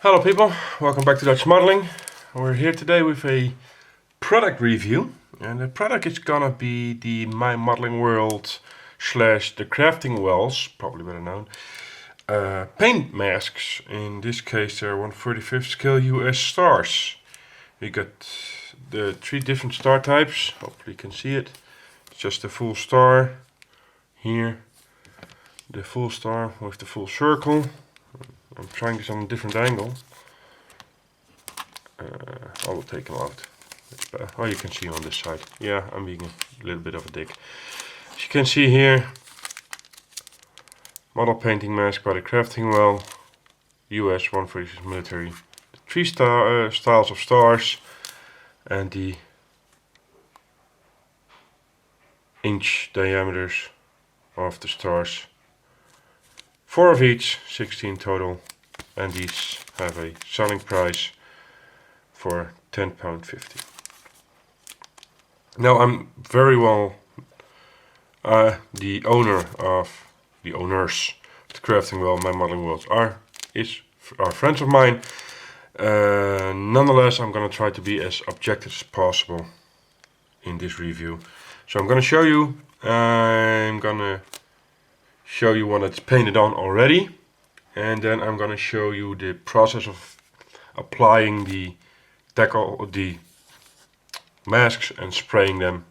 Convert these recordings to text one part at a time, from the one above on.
Hello people, welcome back to Dutch Modeling. We're here today with a product review, and the product is gonna be the My Modeling World / the Crafting Wells, probably better known, paint masks. In this case they're 1/45th scale US stars. We got the 3 different star types, hopefully you can see it. It's just the full star here, the full star with the full circle. I'm trying this on a different angle. I will take them out. Oh, you can see on this side. Yeah, I'm being a little bit of a dick. As you can see here, model painting mask by the Crafting Well, US 1/45 military. The 3 styles of stars and the inch diameters of the stars. 4 of each, 16 total, and these have a selling price for £10.50. Now I'm very well the owners of the Crafting Well, My Modeling World are friends of mine. Nonetheless, I'm gonna try to be as objective as possible in this review. So I'm gonna show you. I'm gonna show you one that's painted on already, and then I'm gonna show you the process of applying the masks and spraying them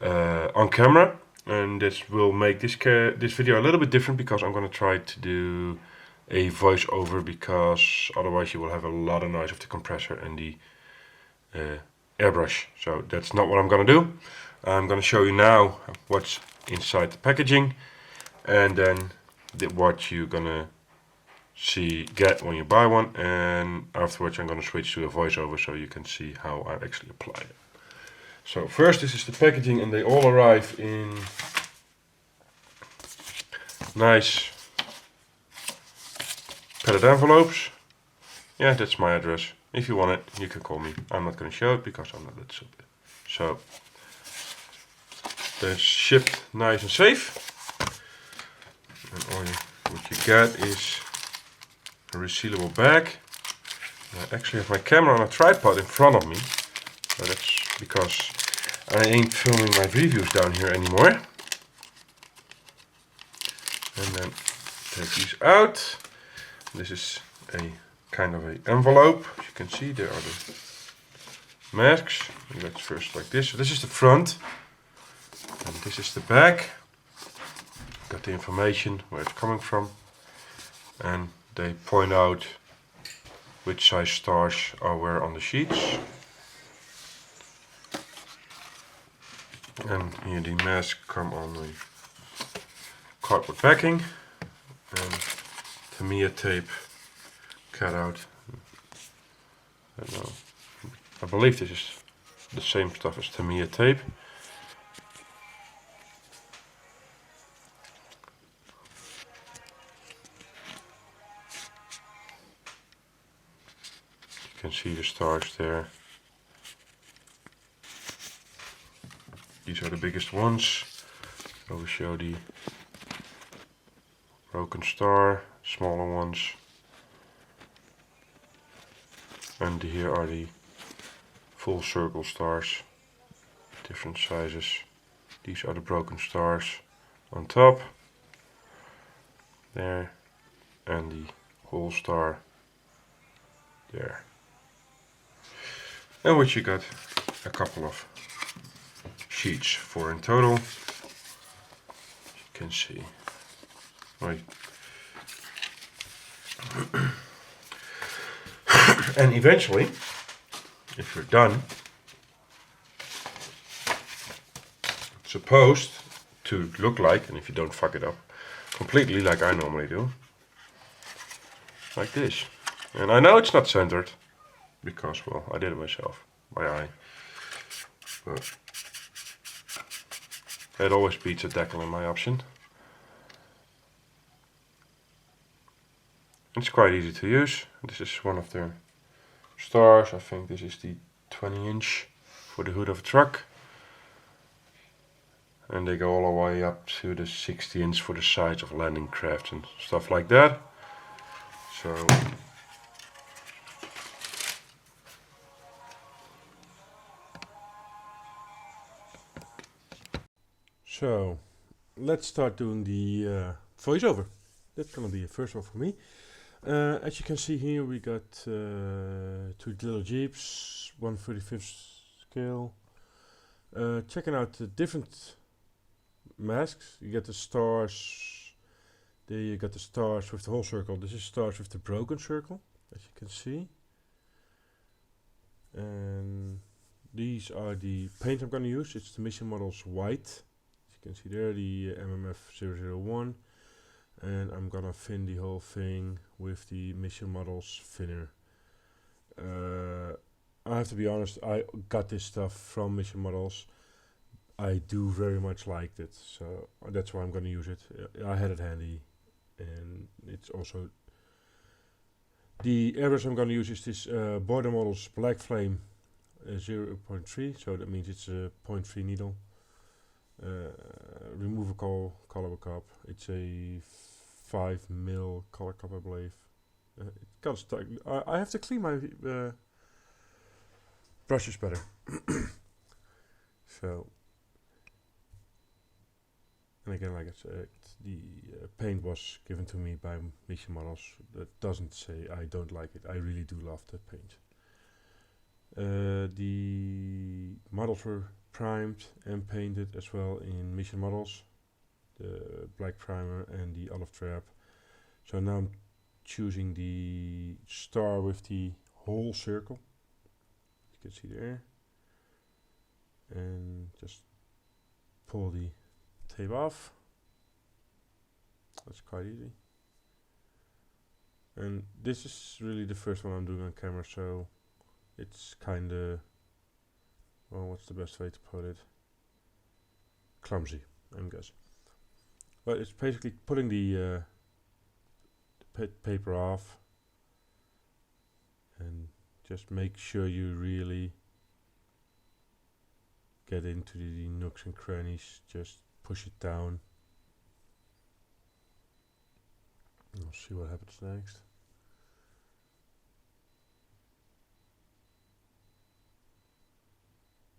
on camera. And this will make this video a little bit different, because I'm gonna try to do a voiceover, because otherwise you will have a lot of noise of the compressor and the airbrush. So that's not what I'm gonna do. I'm gonna show you now what's inside the packaging, and then what you're gonna get when you buy one, and afterwards I'm gonna switch to a voiceover so you can see how I actually apply it. So first, this is the packaging, and they all arrive in nice padded envelopes. Yeah, that's my address. If you want it, you can call me. I'm not gonna show it because I'm not that stupid. So they're shipped nice and safe. And what you get is a resealable bag. I actually have my camera on a tripod in front of me, so that's because I ain't filming my reviews down here anymore. And then take these out. This is a kind of an envelope. As you can see, there are the masks. Let's first like this. So this is the front, and this is the back. Got the information where it's coming from, and they point out which size stars are where on the sheets. And here the masks come on the cardboard backing, and Tamiya tape cut out. I don't know. I believe this is the same stuff as Tamiya tape. You can see the stars there. These are the biggest ones. I will show the broken star, smaller ones. And here are the full circle stars, different sizes. These are the broken stars on top. There. And the whole star there. And which you got a couple of sheets, 4 in total. You can see. Right. And eventually, if you're done, it's supposed to look like, and if you don't fuck it up completely like I normally do, like this. And I know it's not centered, because, well, I did it myself, by eye. But it always beats a decal in my option. It's quite easy to use. This is one of the stars. I think this is the 20-inch for the hood of a truck. And they go all the way up to the 60-inch for the sides of landing crafts and stuff like that. So So let's start doing the voiceover. That's gonna be a first one for me. As you can see here, we got two little jeeps, 1/35th scale. Checking out the different masks. You get the stars. There you got the stars with the whole circle. This is stars with the broken circle, as you can see. And these are the paint I'm going to use. It's the Mission Models White. As you can see there, the MMF001. And I'm going to fin the whole thing with the Mission Models Finner. I have to be honest, I got this stuff from Mission Models. I do very much like it, so that's why I'm going to use it. I had it handy, and it's also the airbrush I'm going to use is this Border Models Black Flame 0.3, so that means it's a 0.3 needle. Removable color cup. It's a 5mm color cup, I believe. It got stuck. I have to clean my brushes better. So, and again, like I said, the paint was given to me by Mission Models. That doesn't say I don't like it. I really do love the paint. The models were primed and painted as well in Mission Models, the black primer and the olive drab. So now I'm choosing the star with the whole circle, you can see there, and just pull the tape off. That's quite easy. And this is really the first one I'm doing on camera, so it's kinda, well, what's the best way to put it? Clumsy, I'm guessing. But it's basically putting the paper off, and just make sure you really get into the nooks and crannies. Just push it down. We'll see what happens next.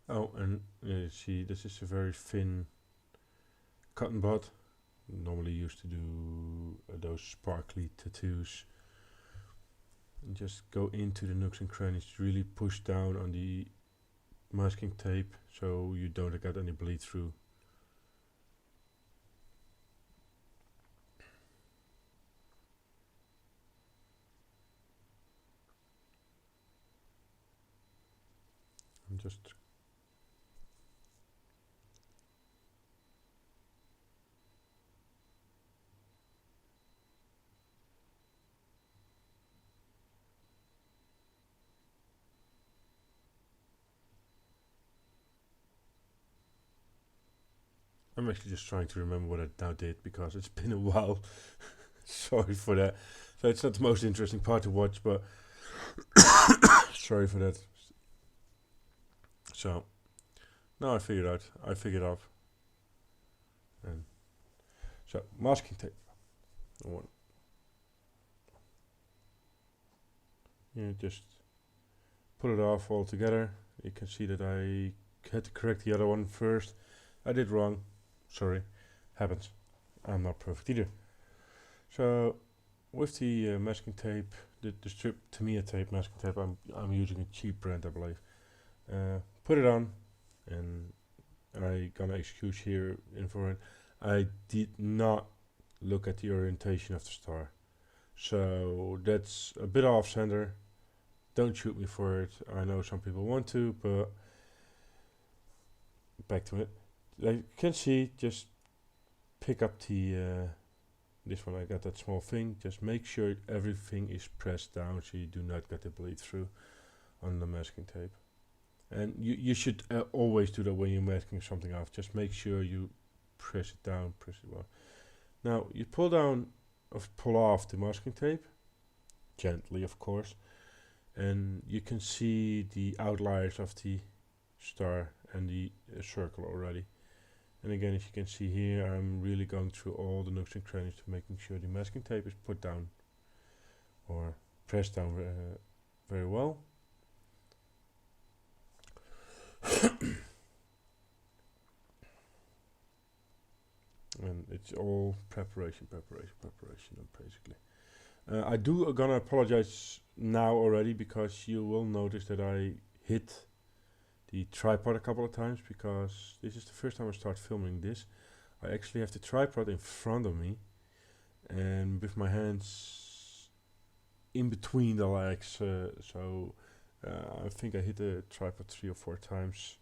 Oh, and you see, this is a very thin cotton bud. Normally used to do those sparkly tattoos. And just go into the nooks and crannies. Really push down on the masking tape so you don't get any bleed through. And just I'm actually just trying to remember what I now did because it's been a while. Sorry for that. So it's not the most interesting part to watch, but sorry for that. So now I figured out. And so masking tape. Just put it off all together. You can see that I had to correct the other one first. I did wrong. Sorry, happens. I'm not perfect either. So with the masking tape, the strip Tamiya tape masking tape, I'm using a cheap brand, I believe. Put it on, and I gonna excuse here infrared. I did not look at the orientation of the star, so that's a bit off center. Don't shoot me for it. I know some people want to, but back to it. Like you can see, just pick up the this one. I got that small thing. Just make sure everything is pressed down so you do not get the bleed through on the masking tape. And you should always do that when you're masking something off. Just make sure you press it down, press it well. Now you pull off the masking tape, gently of course, and you can see the outliers of the star and the circle already. And again, as you can see here, I'm really going through all the nooks and crannies to making sure the masking tape is put down or pressed down very well. it's all preparation, basically. I do gonna apologize now already, because you will notice that I hit the tripod a couple of times, because this is the first time I start filming this. I actually have the tripod in front of me, and with my hands in between the legs, so I think I hit the tripod 3 or 4 times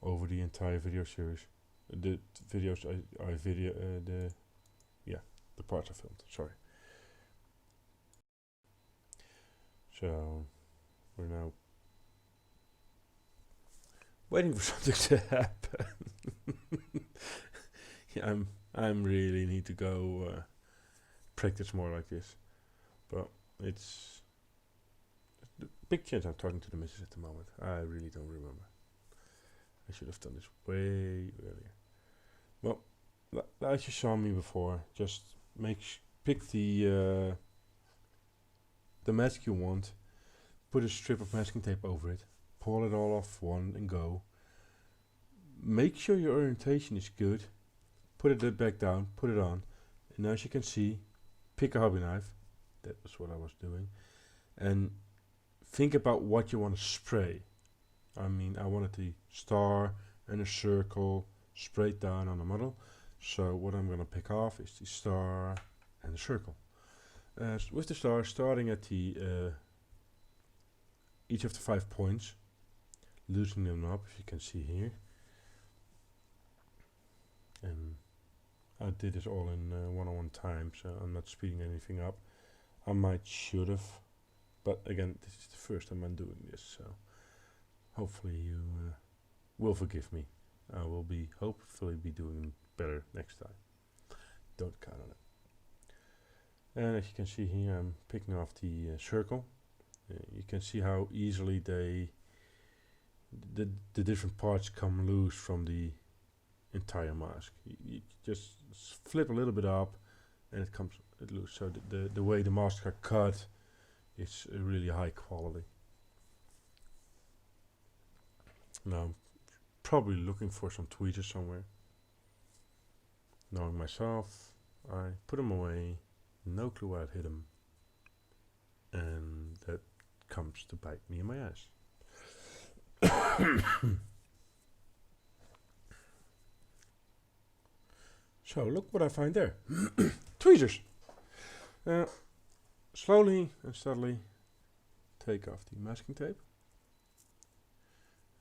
over the entire video series. The videos I video the parts I filmed. Sorry. So we're now waiting for something to happen. Yeah, I'm really need to go practice more like this, but it's the big chance I'm talking to the missus at the moment. I really don't remember. I should have done this way earlier. Well, as you saw me before, just pick the mask you want, put a strip of masking tape over it, pull it all off one and go. Make sure your orientation is good, put it back down, put it on, and as you can see, pick a hobby knife, that was what I was doing, and think about what you want to spray. I mean, I wanted the star and a circle sprayed down on the model, so what I'm going to pick off is the star and the circle. With the star starting at the each of the 5 points, loosening them up, if you can see here. And I did this all in one-on-one time, so I'm not speeding anything up. I should have, but again, this is the first time I'm doing this, so hopefully you will forgive me. I will hopefully be doing better next time. Don't count on it. And as you can see here, I'm picking off the circle. You can see how easily the different parts come loose from the entire mask. You just flip a little bit up and it comes loose. So the way the masks are cut is really high quality. Now I'm probably looking for some tweezers somewhere. Knowing myself, I put them away, no clue where I'd hit them, and that comes to bite me in my ass. So look what I find there. Tweezers. Slowly and steadily take off the masking tape.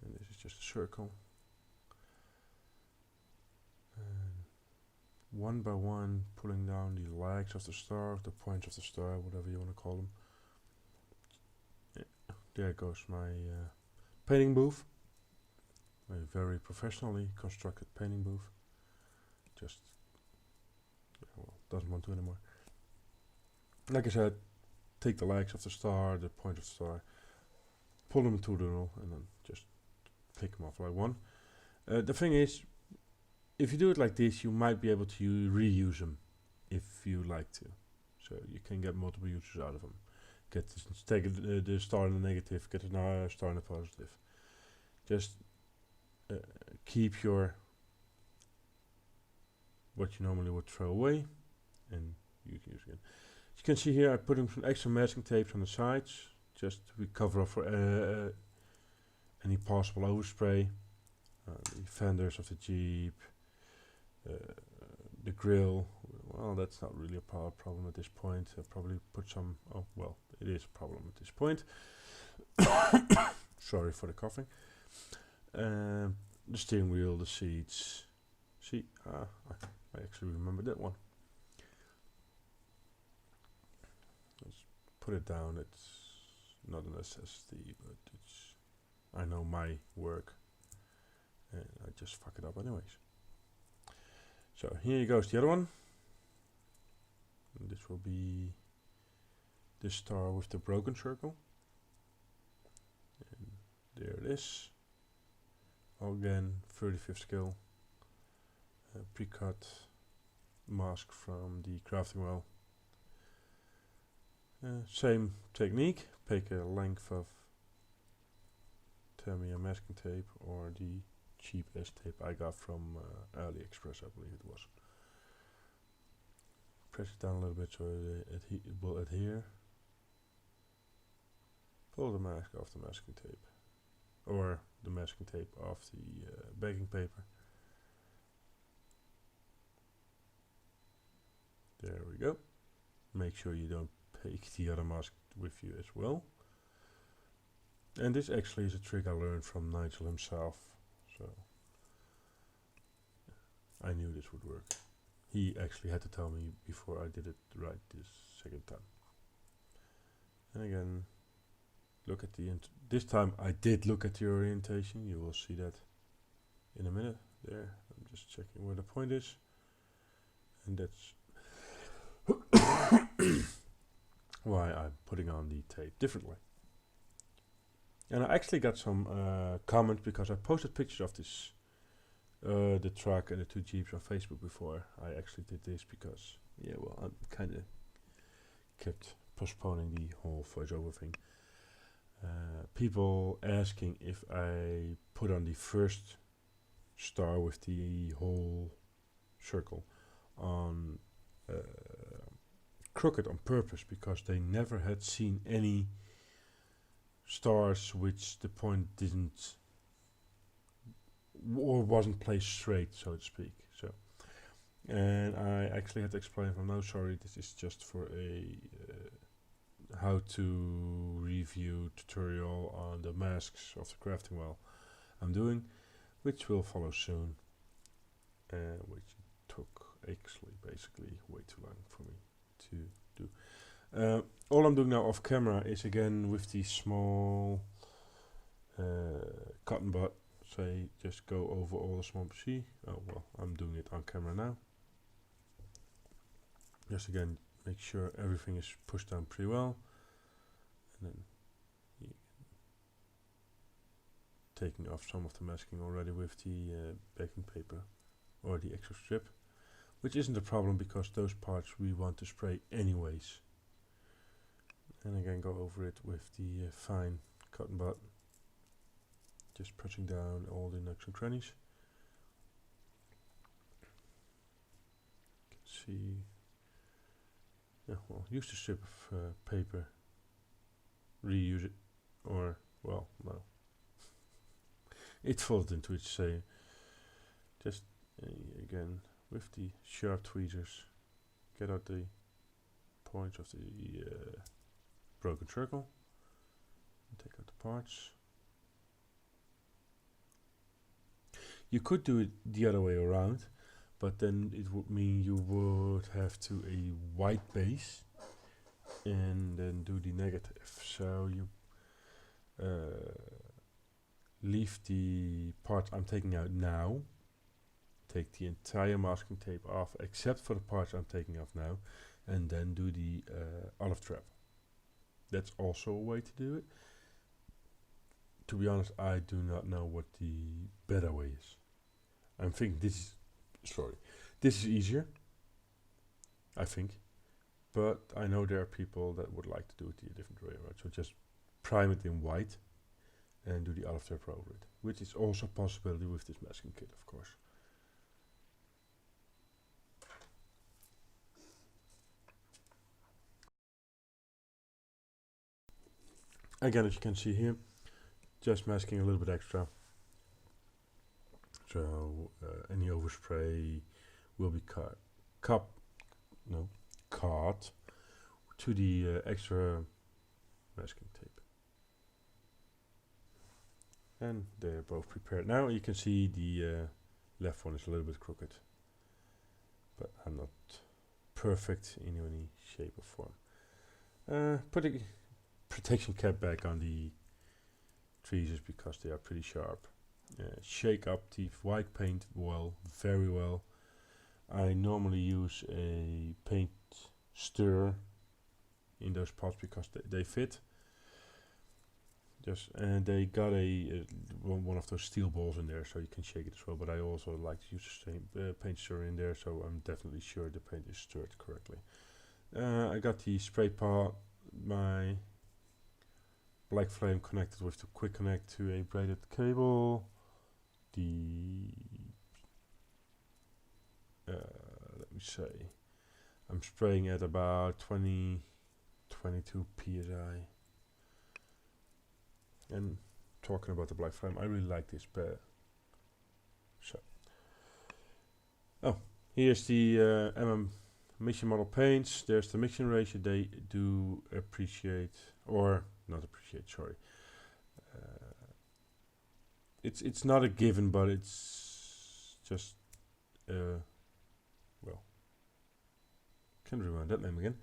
And this is just a circle. And one by one pulling down the legs of the star, the points of the star, whatever you want to call them. Yeah, there goes my painting booth. A very professionally constructed painting booth. Just doesn't want to anymore. Like I said, take the legs of the star, the point of the star, pull them to the roll, and then just pick them off like one. The thing is, if you do it like this, you might be able to reuse them if you like to. So you can get multiple uses out of them. Take the star in the negative, get a star in the positive. Just keep your what you normally would throw away, and you can use again. As you can see here, I put in some extra masking tapes on the sides, just to cover up for any possible overspray. The fenders of the Jeep, the grill. Well, that's not really a problem at this point. I probably put some. Oh well, it is a problem at this point. Sorry for the coughing. The steering wheel, the seats. See, I actually remember that one. Let's put it down. It's not a necessity, but it's. I know my work, and I just fuck it up anyways. So here goes the other one. And this will be the star with the broken circle. And there it is. Again, 35th scale. Pre-cut mask from the crafting well. Same technique. Pick a length of Tamiya masking tape or the cheap ass tape I got from AliExpress, I believe it was. press it down a little bit so it will adhere. Pull the mask off the masking tape, or the masking tape off the baking paper. There we go. Make sure you don't take the other mask with you as well. And this actually is a trick I learned from Nigel himself, so I knew this would work. He actually had to tell me before I did it right this second time. And again, look at the this time I did look at the orientation. You will see that in a minute. There, I'm just checking where the point is, and that's why I'm putting on the tape differently. And I actually got some comments because I posted pictures of this, the truck and the two Jeeps on Facebook before. I actually did this because, yeah, well, I kind of kept postponing the whole voiceover thing. People asking if I put on the first star with the whole circle on crooked on purpose, because they never had seen any stars which the point didn't or wasn't placed straight, so to speak. So, and I actually had to explain from no, sorry, this is just for a how to review tutorial on the masks of the crafting well I'm doing, which will follow soon, which took actually basically way too long for me to do. All I'm doing now off camera is again with the small cotton bud. Say just go over all the small see. Oh well, I'm doing it on camera now. Just again make sure everything is pushed down pretty well, and then taking off some of the masking already with the baking paper or the extra strip, which isn't a problem because those parts we want to spray anyways. And again go over it with the fine cotton bud, just pressing down all the nooks and crannies. You can see, yeah, well, use the strip of paper, reuse it, or, well, no. It falls into its say. Just again with the sharp tweezers, get out the points of the broken circle, and take out the parts. You could do it the other way around, but then it would mean you would have to a white base and then do the negative. So you leave the parts I'm taking out now, take the entire masking tape off except for the parts I'm taking off now, and then do the olive trap. That's also a way to do it. To be honest, I do not know what the better way is. I'm thinking this is easier, I think, but I know there are people that would like to do it the different way around. So just prime it in white and do the olive trap over it, which is also a possibility with this masking kit, of course. Again, as you can see here, just masking a little bit extra. So any overspray will be caught to the extra masking tape. And they're both prepared. Now you can see the left one is a little bit crooked, but I'm not perfect in any shape or form. Put a protection cap back on the tweezers because they are pretty sharp. Shake up the white paint well, very well. I normally use a paint stirrer in those pots because they fit. And they got a one of those steel balls in there, so you can shake it as well. But I also like to use the same paint stirrer in there, so I'm definitely sure the paint is stirred correctly. I got the spray pot, my black flame connected with the quick connect to a braided cable. Let me say, I'm spraying at about 22 psi. And talking about the black flame, I really like this pair. So, here's the mission model paints. There's the mixing ratio. They do appreciate, or not appreciate, sorry. It's not a given, but it's just well, can't remember that name again.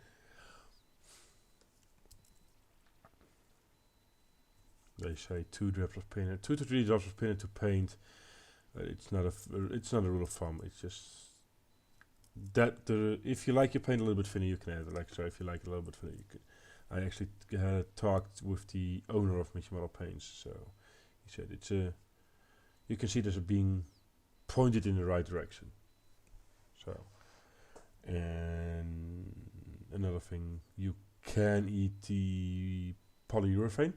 They say 2 drops of pinner, 2 to 3 drops of pinner to paint. It's not a rule of thumb. It's just that if you like your paint a little bit thinner, you can add it extra. If you like it a little bit thinner, you can. I actually talked with the owner of Mission Model Paints, so he said it's a. You can see there's a being pointed in the right direction. So, and another thing, you can eat the polyurethane.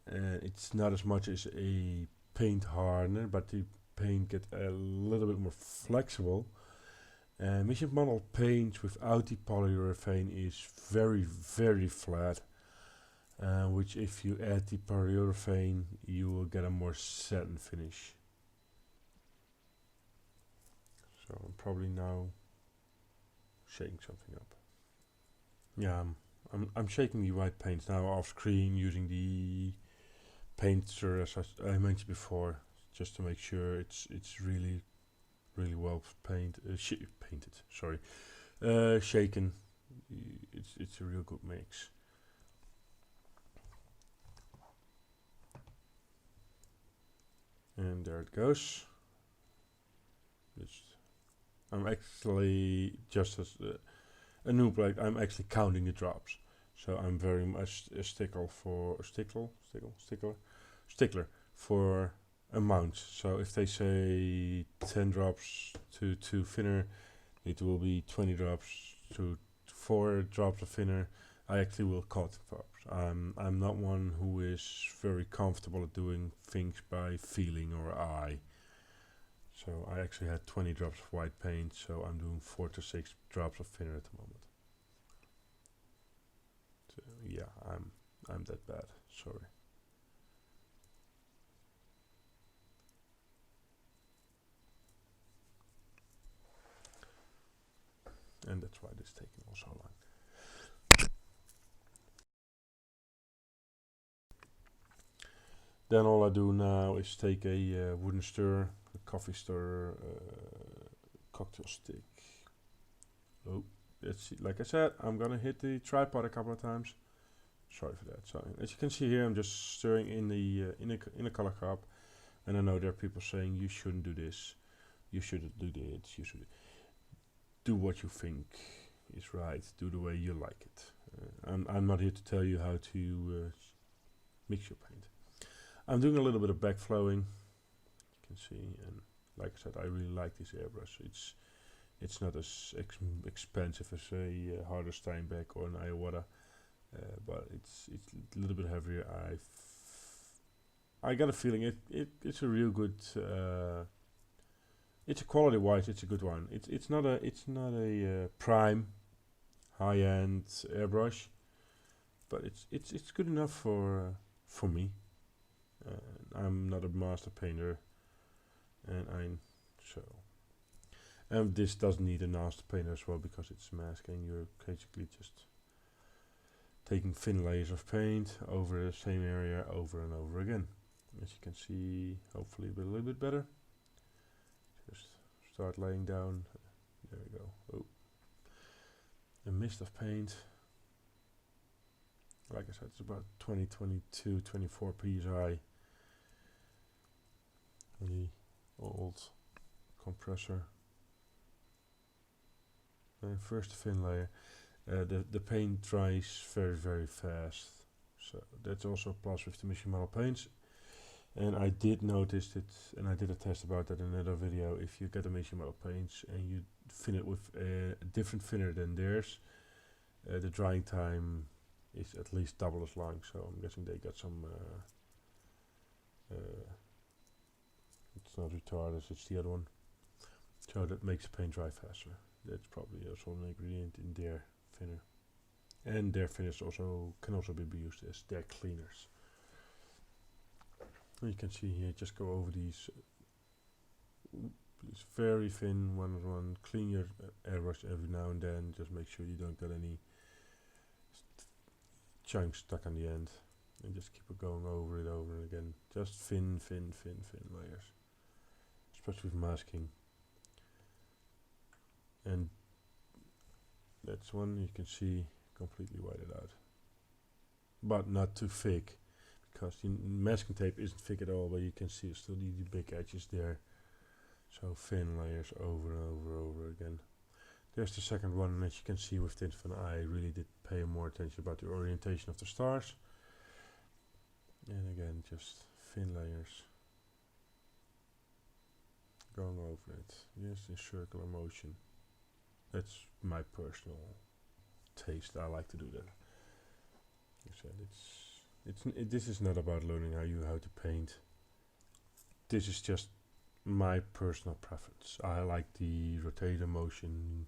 It's not as much as a paint hardener, but the paint gets a little bit more flexible. Mission Model paint without the polyurethane is very, very flat, which if you add the polyurethane, you will get a more satin finish. So I'm probably now shaking something up. Yeah, I'm shaking the white paints now off screen using the painter as I mentioned before, just to make sure it's really well painted. Sorry, shaken. It's a real good mix. And there it goes. I'm actually just as a noob, like I'm actually counting the drops. So I'm very much a stickler for amount. So if they say 10 drops to thinner, it will be 20 drops to 4 drops of thinner. I actually will count drops. I'm not one who is very comfortable at doing things by feeling or eye. So I actually had 20 drops of white paint, so I'm doing 4 to 6 drops of thinner at the moment. So yeah, I'm that bad. Sorry. And that's why this is taking all so long. Then all I do now is take a wooden stir, a coffee stirrer, cocktail stick. Oh, that's like I said, I'm gonna hit the tripod a couple of times. Sorry for that. So as you can see here, I'm just stirring in the in a color cup, and I know there are people saying you shouldn't do this, you shouldn't do this, you should do what you think is right, do the way you like it. I'm not here to tell you how to mix your paint. I'm doing a little bit of backflowing, you can see, and like I said, I really like this airbrush. It's not as expensive as a harder Steinbeck or an Iowata, but it's a little bit heavier. I got a feeling it's a real good. It's a quality-wise, it's a good one. It's not a prime high-end airbrush, but it's good enough for me. I'm not a master painter, and this doesn't need a master painter as well because it's masking. You're basically just taking thin layers of paint over the same area over and over again. As you can see, hopefully a little bit better. Just start laying down. There we go. Oh, a mist of paint. Like I said, it's about 20, 22, 24 psi. The old compressor. And first the thin layer. The paint dries very, very fast. So that's also a plus with the Mission Model paints. And I did notice that, and I did a test about that in another video. If you get a Mission Model paints and you thin it with a different thinner than theirs, the drying time is at least double as long. So I'm guessing they got some. It's not retarders, it's the other one. So that makes the paint dry faster. That's probably also an ingredient in their thinner. And their thinners also can also be used as their cleaners. And you can see here, just go over these very thin one. Clean your airbrush every now and then. Just make sure you don't get any chunks stuck on the end. And just keep it going over it over and again. Just thin layers. Especially with masking. And that's one you can see completely whited out. But not too thick, because the masking tape isn't thick at all, but you can see still the big edges there. So thin layers over and over again. There's the second one, and as you can see with this one, I really did pay more attention about the orientation of the stars. And again, just thin layers. Going over it, just in circular motion. That's my personal taste. I like to do that. Like I said, this is not about learning how to paint. This is just my personal preference. I like the rotator motion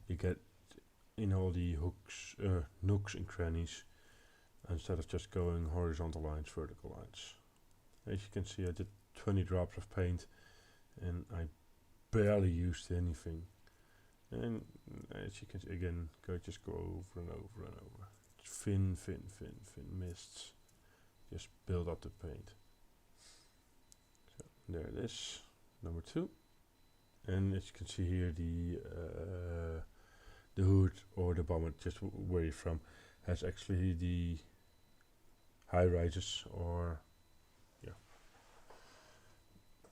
you get in all the hooks, nooks and crannies, instead of just going horizontal lines, vertical lines. As you can see, I did 20 drops of paint and I barely used anything. And as you can see, again, just go over and over and over. Thin mists. Just build up the paint. So there it is, number 2. And as you can see here, the hood or the bonnet, just where you're from, has actually the high rises, or yeah,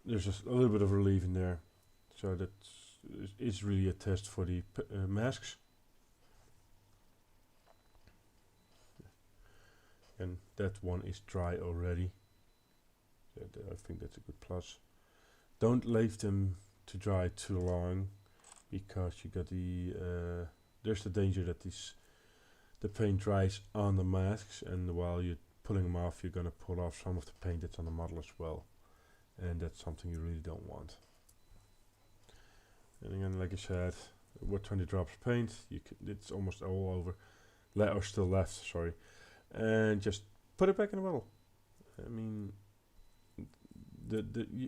there's just a little bit of relief in there. So that is really a test for the masks. And that one is dry already. I think that's a good plus. Don't leave them to dry too long, because you got there's the danger that the paint dries on the masks, and while you're pulling them off, you're gonna pull off some of the paint that's on the model as well, and that's something you really don't want. And again, like I said, with 20 drops of paint, it's almost all over. Or still left, sorry. And just put it back in the bottle. I mean,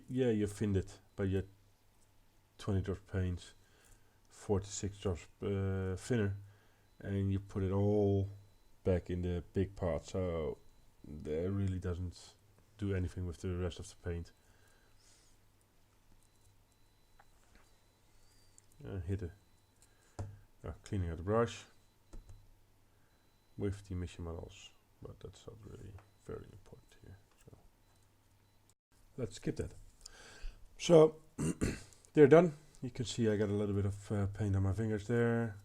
yeah, you thinned it by your 20 drops of paint, 46 drops thinner, and you put it all back in the big part. So that really doesn't do anything with the rest of the paint. Cleaning out the brush with the mission models, but that's not really very important here. So let's skip that. So they're done. You can see I got a little bit of paint on my fingers there,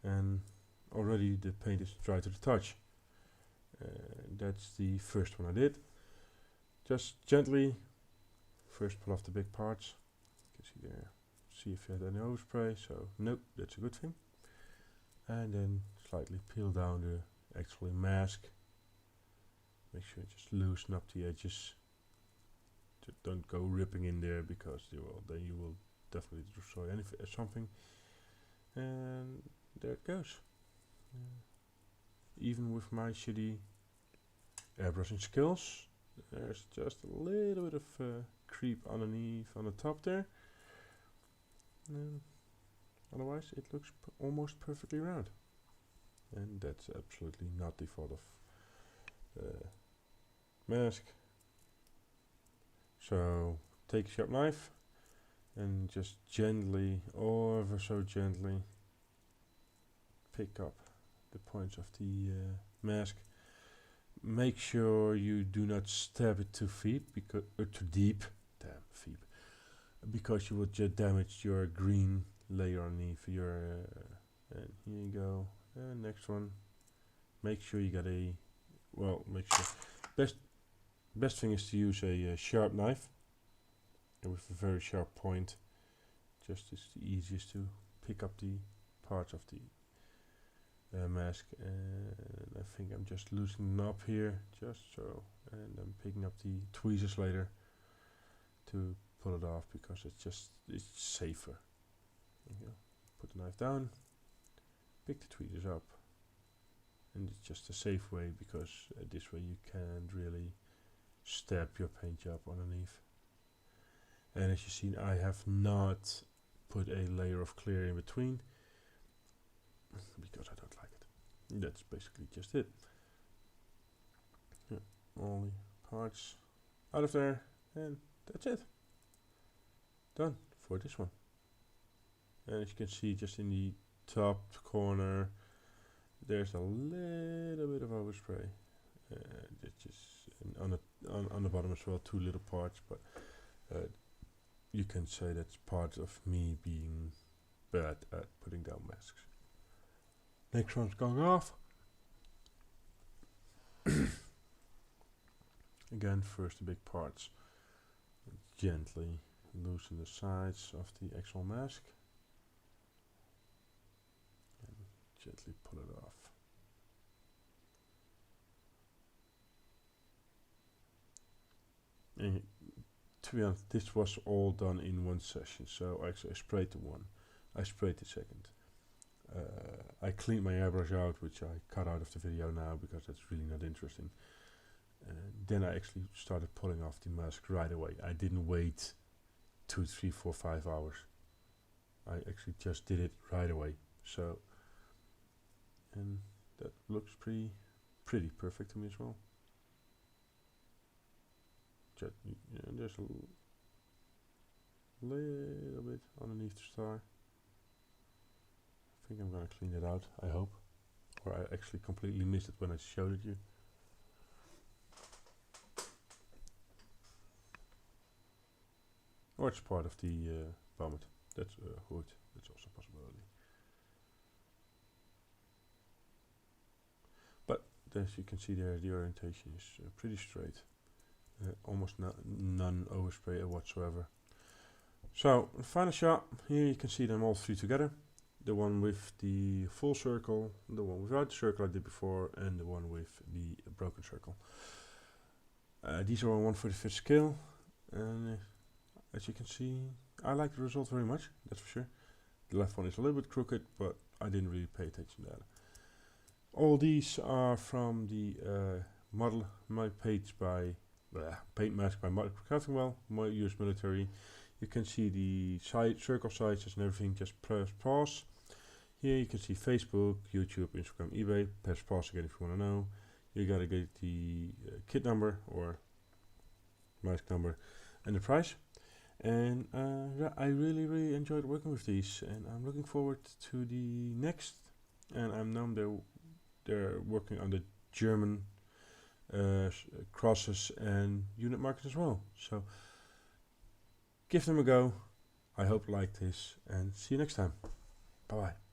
and already the paint is dry to the touch. That's the first one I did. Just gently first pull off the big parts. You can see there. See if you had any overspray. So nope, that's a good thing. And then slightly peel down the actual mask. Make sure you just loosen up the edges. Don't go ripping in there, because then you will definitely destroy something. And there it goes. Even with my shitty airbrushing skills, there's just a little bit of creep underneath on the top there. And otherwise it looks almost perfectly round, and that's absolutely not the fault of the mask. So take a sharp knife and just gently, or ever so gently, pick up the points of the mask. Make sure you do not stab it too deep, because you will just damage your green layer underneath your. And here you go. And next one. Make sure you got make sure. Best thing is to use a sharp knife, and with a very sharp point. Just is the easiest to pick up the parts of the mask. And I think I'm just loosening up here, just so, and I'm picking up the tweezers later to pull it off, because it's safer. There you go. put the knife down, pick the tweezers up, and it's just a safe way because this way you can't really stab your paint job underneath. And as you've seen, I have not put a layer of clear in between because I don't like it. That's basically just it. Yeah, all the parts out of there, and that's it. Done for this one. And as you can see, just in the top corner, there's a little bit of overspray. It's just on the bottom as well, 2 little parts, but you can say that's part of me being bad at putting down masks. Next one's going off. Again, first the big parts. Gently loosen the sides of the actual mask. And gently pull it off. And to be honest, this was all done in one session. So actually I sprayed the one, I sprayed the second. I cleaned my airbrush out, which I cut out of the video now because that's really not interesting. Then I actually started pulling off the mask right away. I didn't wait 2, 3, 4, 5 hours. I actually just did it right away. So, and that looks pretty perfect to me as well. There's a little bit underneath the star. I think I'm gonna clean it out, I hope. Or I actually completely missed it when I showed it you. Or it's part of the bonnet. That's hood. That's also a possibility. But as you can see there, the orientation is pretty straight. Almost none overspray whatsoever. So, the final shot. Here you can see them all 3 together. The one with the full circle, the one without the circle I did before, and the one with the broken circle. These are on 1/45 scale. And as you can see, I like the result very much, that's for sure. The left one is a little bit crooked, but I didn't really pay attention to that. All these are from the model, my page by paint mask by Crafting Well, my US military. You can see the circle sizes and everything. Just press pause. Here you can see Facebook, YouTube, Instagram, eBay. Press pause again if you want to know. You gotta get the kit number or mask number and the price. And I really enjoyed working with these, and I'm looking forward to the next. And I know they're working on the German crosses and unit markers as well. So give them a go. I hope you like this, and see you next time. Bye bye.